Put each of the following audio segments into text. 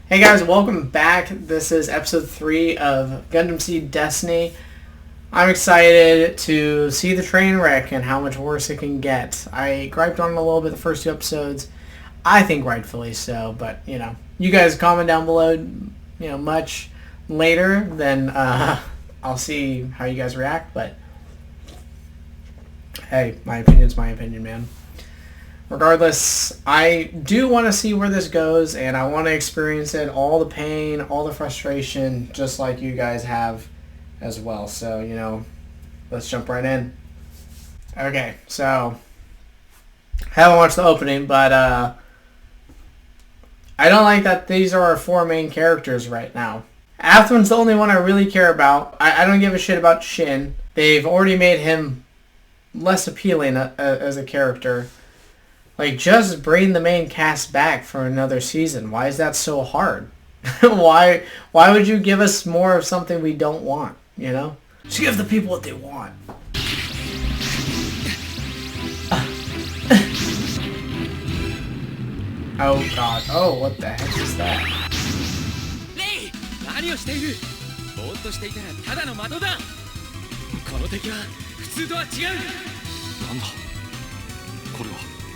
Hey guys, welcome back. This is episode 3 of Gundam Seed Destiny. I'm excited to see the train wreck and how much worse it can get. I griped on it a little bit the first 2 episodes. I think rightfully so, but you guys comment down below, much later, then I'll see how you guys react, but hey, my opinion's my opinion, man. Regardless, I do want to see where this goes, and I want to experience it, all the pain, all the frustration, just like you guys have as well. So, let's jump right in. Okay, so, haven't watched the opening, but I don't like that these are our 4 main characters right now. Athwin's the only one I really care about. I don't give a shit about Shin. They've already made him less appealing as a character. Like, just bring the main cast back for another season. Why is that so hard? Why would you give us more of something we don't want, Just give the people what they want. Oh god. Oh, what the heck is that?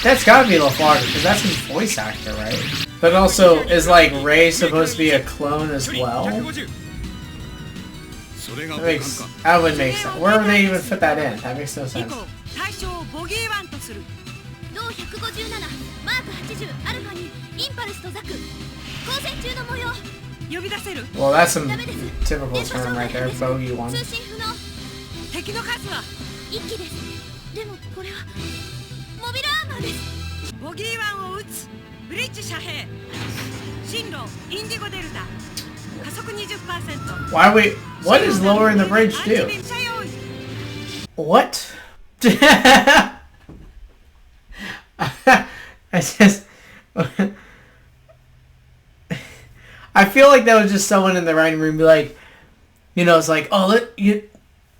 That's gotta be LaFarge, because that's his voice actor, right? But also, is like Ray supposed to be a clone as well? That would make sense. Where would they even fit that in? That makes no sense. Well, that's some typical term right there, bogey one. Why we? What is lowering the bridge do? What? I feel like that was just someone in the writing room be like, it's like, oh, you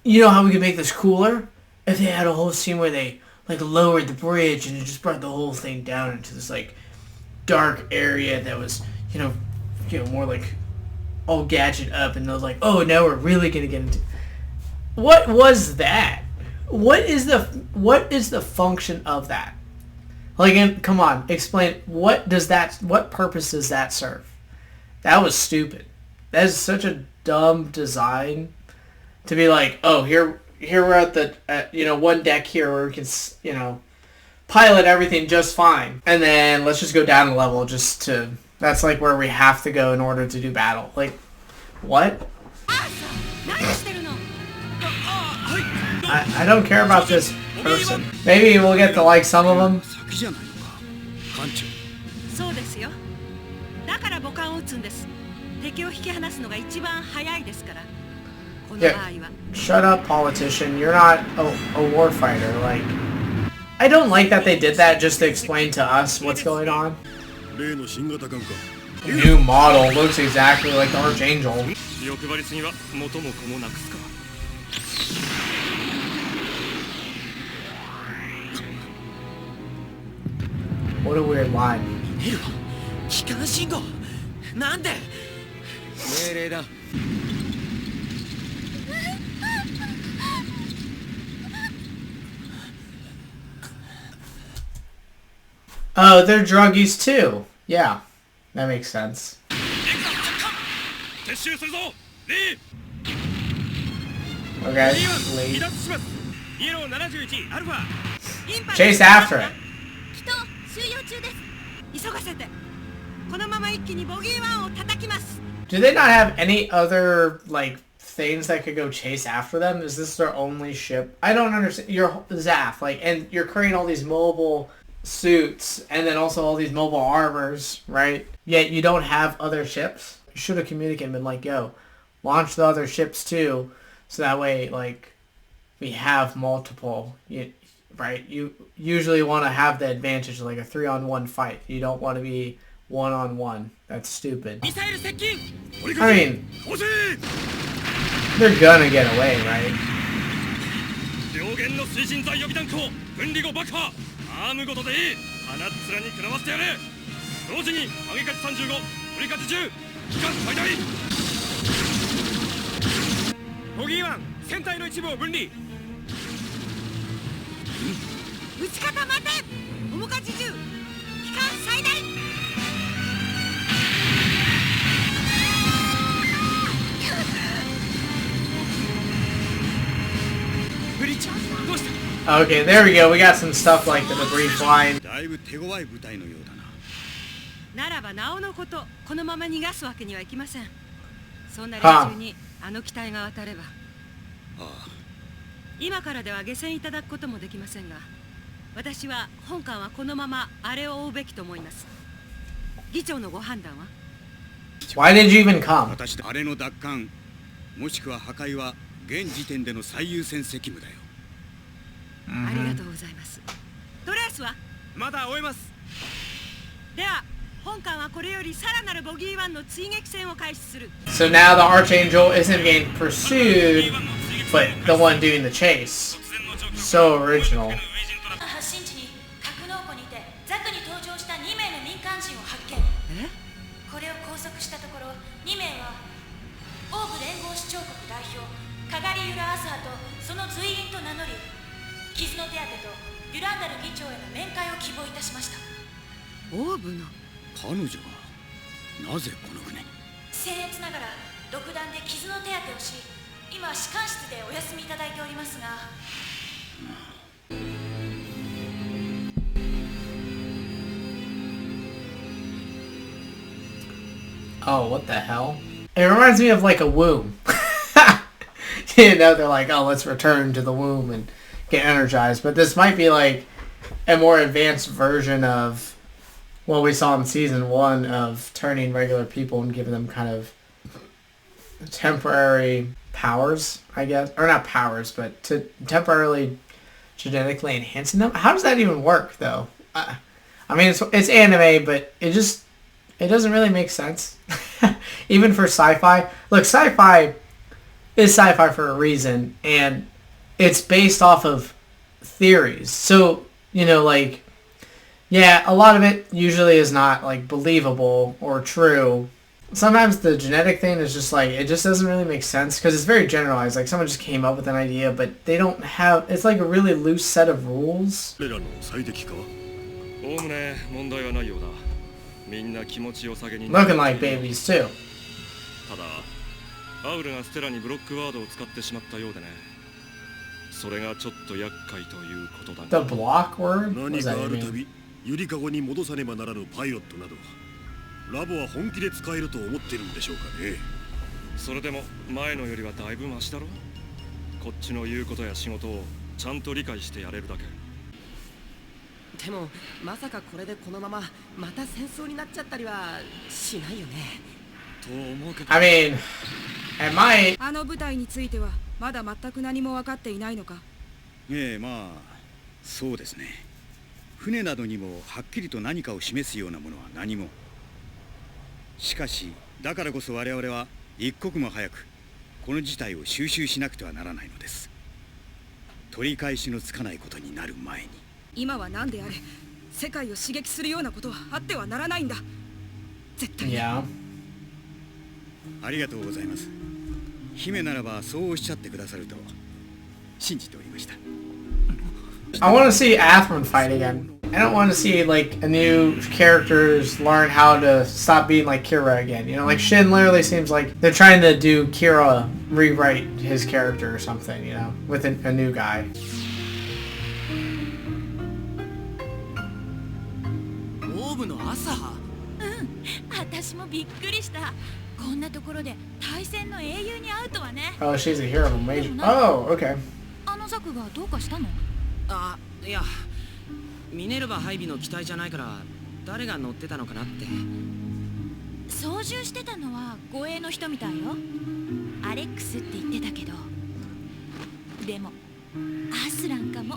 know how we could make this cooler? If they had a whole scene where they lowered the bridge and it just brought the whole thing down into this dark area that was more like all gadget up, and they're like, oh, now we're really gonna get into. What was that? What is the function of that? Come on, explain. What purpose does that serve? That was stupid. That is such a dumb design to be like, oh, here we're at the one deck here where we can pilot everything just fine, and then let's just go down a level just to. That's where we have to go in order to do battle. What? I don't care about this person. Maybe we'll get to some of them. Yeah. Shut up, politician. You're not a warfighter. I don't like that they did that just to explain to us what's going on. New model looks exactly like the Archangel. What a weird line. Oh, they're druggies too. Yeah, that makes sense. Okay, lead. Chase after it. Do they not have any other things that could go chase after them? Is this their only ship? I don't understand. You're Zaf, and you're creating all these mobile suits and then also all these mobile armors, right? Yet you don't have other ships. You should have communicated and been yo, launch the other ships too, so that way we have multiple, right? You usually want to have the advantage of a 3-on-1 fight. You don't want to be 1-on-1. That's stupid. I mean, they're gonna get away, right? アームごとでいい。鼻っ面に食らわせてやれ。同時に上げ勝ち35 Okay, there we go. We got some stuff like the debris flying. だいぶ手強い部隊のようだな。ならばなおのことこのまま逃がすわけにはいきません。そんな連中にあの機体が渡れば、今からでは下船いただくこともできませんが、私は本艦はこのままあれを追うべきと思います。議長のご判断は？ Why did you even come? 私あれの奪還もしくは破壊は現時点での最優先責務だよ。ありがとうございます。トレースはまだ終えます。では本艦はこれよりさらなるボギー1の追撃戦を開始する。 So now the Archangel isn't being pursued, but the one doing the chase. So original. 発信地に格納庫にてザクに搭乗した2名の民間人を発見。これを拘束したところ2名はオーブ連合市長国代表カガリユラ・アスハとその随員と名乗り、傷の手当てとデュランダル議長への面会を希望いたしました。オーブの彼女がなぜこの船に？僭越ながら独断で傷の手当てをし、今士官室でお休みいただいておりますが。Oh, what the hell? It reminds me of like a womb. You know, they're like, oh, let's return to the womb and get energized. But this might be like a more advanced version of what we saw in season 1 of turning regular people and giving them kind of temporary powers, I guess. Or not powers, but to temporarily genetically enhancing them. How does that even work, though? I mean, it's anime, but it doesn't really make sense. Even for sci-fi. Look, sci-fi is sci-fi for a reason, and it's based off of theories. So, you know, like, yeah, a lot of it usually is not, like, believable or true. Sometimes the genetic thing is just, like, it just doesn't really make sense because it's very generalized. Like, someone just came up with an idea, but they don't have... It's, like, a really loose set of rules. Looking like babies, too. ただアウルがステラにブロックワードを使ってしまったようでね。それがちょっと厄介ということだ。 The block word? What 何 does か that ある mean? たびゆりかごに戻さねばならぬパイロットなどラボは本気で使えると思ってるんでしょうかね。それでも前のよりはだいぶマシだろ。こっちの言うことや仕事をちゃんと理解してやれるだけ。でもまさかこれでこのまままた戦争になっちゃったりはしないよね。と思うけど。I mean, it might. あの部隊についてはまだ全く何も分かっていないのか。ええ、まあそうですね。船などにもはっきりと何かを示すようなものは何も。しかしだからこそ我々は一刻も早くこの事態を収拾しなくてはならないのです。取り返しのつかないことになる前に。今は何であれ世界を刺激するようなことはあってはならないんだ。絶対に。Yeah. ありがとうございます。姫ならばそうおっしゃってくださると信じておりました。I want to see Athman fight again. I don't want to see like a new characters learn how to stop being like Kira again. You know, like Shin literally seems like they're trying to do Kira rewrite his character or something. You know, with a new guy. オーブの朝？私もびっくりした。こんなところで対戦の英雄に会うとはね。Oh, she's a hero of a major. Oh, okay. あのザクがどうかしたの？あ、いやミネルヴァ配備の機体じゃないから誰が乗ってたのかなって。操縦してたのは護衛の人みたいよ。アレックスって言ってたけど。でもアスランかも。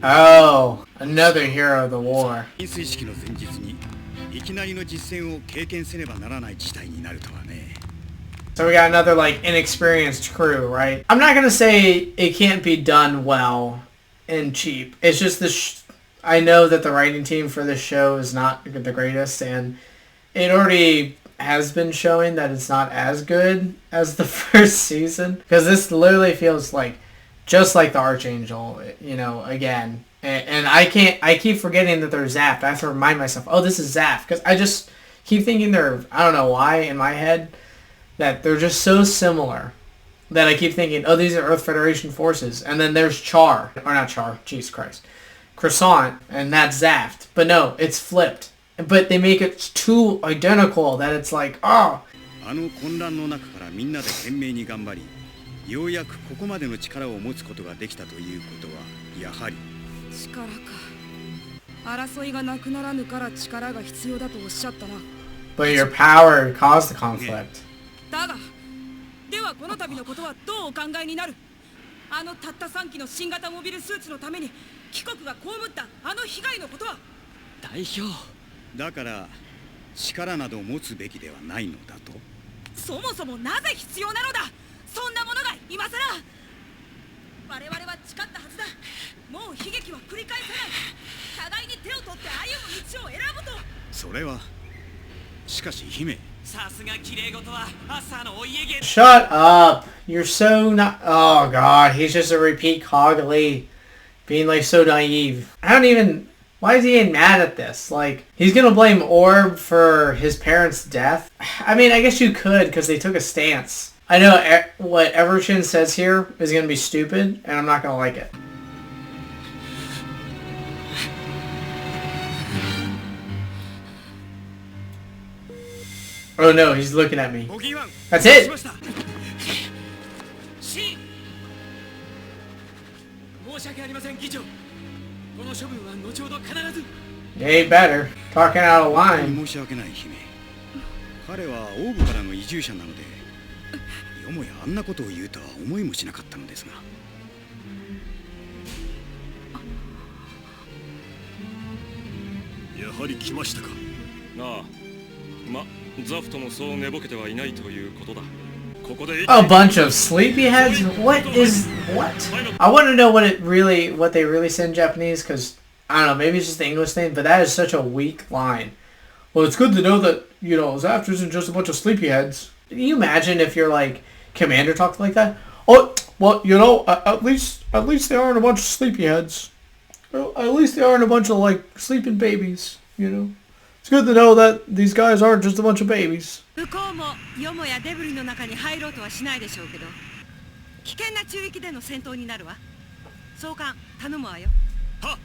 Oh, another hero of the war. 浸水式の前日にいきなりの実戦を経験せねばならない事態になるとはね。So we got another like inexperienced crew, right? I'm not gonna say it can't be done well and cheap. It's just I know that the writing team for this show is not the greatest, and it already has been showing that it's not as good as the first season. Because this literally feels like just like the Archangel, you know, again. And I keep forgetting that they're Zapped. I have to remind myself, oh, this is Zapped. Because I just keep thinking they're, I don't know why, in my head, that they're just so similar that I keep thinking, oh, these are Earth Federation forces. And then there's Char. Or not Char, Jesus Christ. Croissant, and that's Zapped. But no, it's flipped. But they make it too identical that it's like, oh. あの混乱の中からみんなで懸命に頑張り、ようやくここまでの力を持つことができたということはやはり力か。争いがなくならぬから力が必要だとおっしゃったな。But your power caused the conflict. だが、ではこの度のことはどうお考えになる？あのたった3機の新型モビルスーツのために貴国が被ったあの被害のことは。代表だから力など持つべきではないのだと。そもそもなぜ必要なのだ。そんなものが今さら。我々は誓ったはずだ。もう悲劇は繰り返さない。互いに手を取って歩む道を選ぶと。それはしかし姫、さすが綺麗事は朝のお家芸。 Shut up! You're so not. Oh god, he's just a repeat Cogley, being like so naive. I don't even. Why is he getting mad at this? Like, he's gonna blame Orb for his parents' death? I mean, I guess you could, because they took a stance. I know what Everchin says here is gonna be stupid, and I'm not gonna like it. Oh no, he's looking at me. That's it! Hey, better. Talking out of line. 申し訳ない姫。彼はオーブからの移住者なので、よもやあんなことを言うとは思いもしなかったのですが。やはり来ましたか。ああ、ま、ザフトもそう寝ぼけてはいないということだ。ここで A bunch of sleepyheads? What is what? I want to know what they really said in Japanese, because I don't know, maybe it's just the English thing, but that is such a weak line. Well, it's good to know that, you know, Zaft isn't just a bunch of sleepyheads. Can you imagine if your, like, commander talked like that? Oh, well, you know, at least they aren't a bunch of sleepyheads. Well, at least they aren't a bunch of, like, sleeping babies, you know? It's good to know that these guys aren't just a bunch of babies. 向こうもよもやデブリの中に入ろうとはしないでしょうけど、危険な中域での戦闘になるわ。総監、頼むわよ。はっ。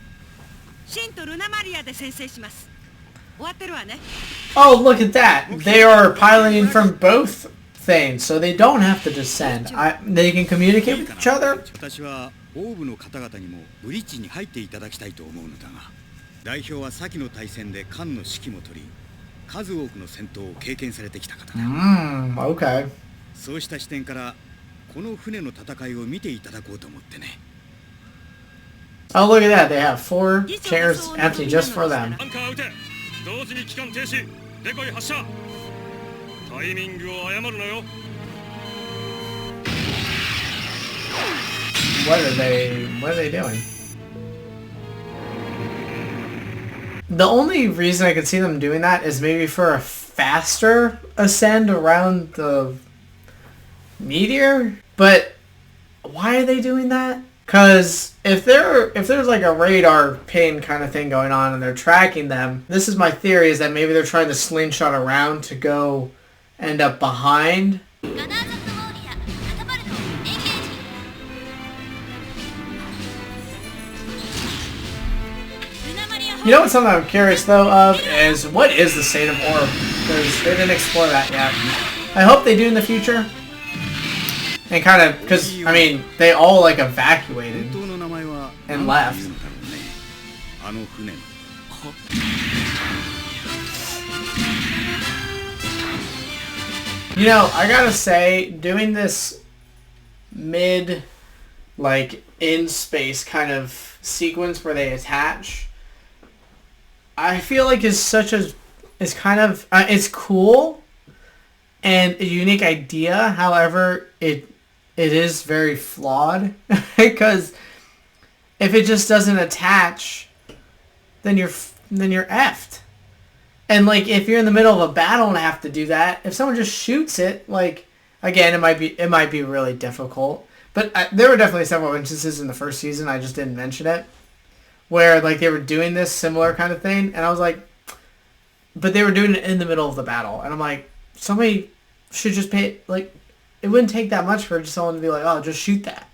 シンとルナマリアで先制します。終わってるわね。Oh, look at that! They are piloting from both things, so they don't have to descend. They can communicate with each other? 私はオーブの方々にもブリッジに入っていただきたいと思うのだが、代表は先の大戦で艦の指揮も取り、数多くの戦闘を経験されてきた方だ。Okay. そうした視点からこの船の戦いを見ていただこうと思ってね。Oh, look at that! They have 4 chairs empty just for them. アンカー撃て。同時に機関停止。デコイ発射。タイミングを誤るなよ。What are they doing? The only reason I could see them doing that is maybe for a faster ascend around the meteor. But why are they doing that? Because if there's like a radar pin kind of thing going on and they're tracking them, this is my theory, is that maybe they're trying to slingshot around to go end up behind. You know what something I'm curious though of is, what is the state of Orb? Because they didn't explore that yet. I hope they do in the future. And kind of, because, I mean, they all like evacuated and left. You know, I gotta say, doing this mid, like, in space kind of sequence where they attach, I feel like it's kind of, it's cool and a unique idea. However, it is very flawed because if it just doesn't attach, then you're effed. And like if you're in the middle of a battle and have to do that, if someone just shoots it, like again, it might be really difficult. But there were definitely several instances in the first season, I just didn't mention it, where like they were doing this similar kind of thing, and I was like, but they were doing it in the middle of the battle, and I'm like, somebody should just pay, like, it wouldn't take that much for just someone to be like, oh, just shoot that,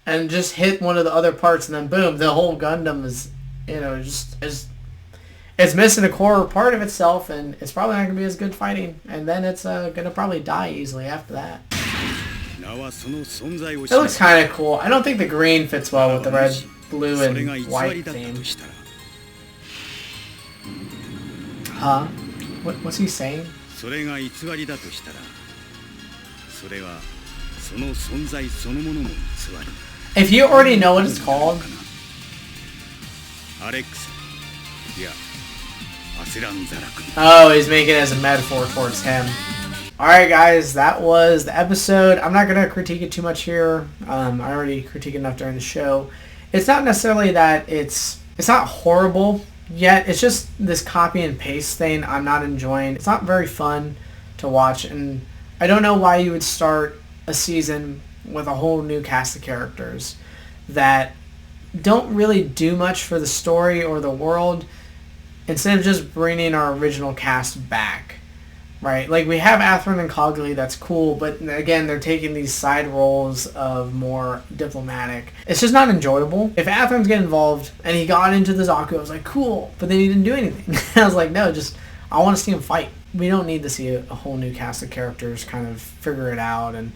and just hit one of the other parts, and then boom, the whole Gundam is, just as it's missing a core part of itself, and it's probably not going to be as good fighting, and then it's going to probably die easily after that. It looks kind of cool. I don't think the green fits well with the red, blue, and white theme. Huh? What's he saying? If you already know what it's called... Oh, he's making it as a metaphor towards him. Alright guys, that was the episode. I'm not going to critique it too much here. I already critiqued enough during the show. It's not necessarily that it's not horrible yet. It's just this copy and paste thing I'm not enjoying. It's not very fun to watch, and I don't know why you would start a season with a whole new cast of characters that don't really do much for the story or the world, instead of just bringing our original cast back, right? Like, we have Athrun and Cogli, that's cool, but again, they're taking these side roles of more diplomatic. It's just not enjoyable. If Athrun's getting involved, and he got into the Zaku, I was like, cool, but then he didn't do anything. I was like, no, I want to see him fight. We don't need to see a whole new cast of characters kind of figure it out, and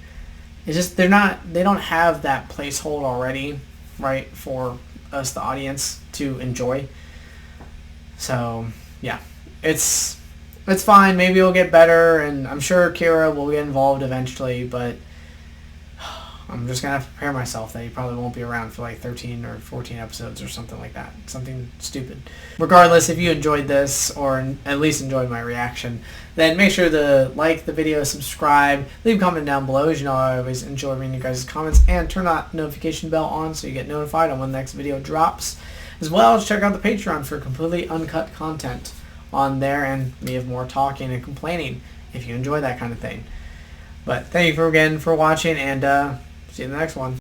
it's just, they don't have that placehold already, right, for us, the audience, to enjoy. So, yeah, it's fine. Maybe it'll get better, and I'm sure Kira will get involved eventually, but I'm just going to have to prepare myself that he probably won't be around for like 13 or 14 episodes or something like that. Something stupid. Regardless, if you enjoyed this, or at least enjoyed my reaction, then make sure to like the video, subscribe, leave a comment down below. As you know, I always enjoy reading you guys' comments, and turn that notification bell on so you get notified on when the next video drops. As well as check out the Patreon for completely uncut content on there, and me of more talking and complaining if you enjoy that kind of thing. But thank you again for watching, and see you in the next one.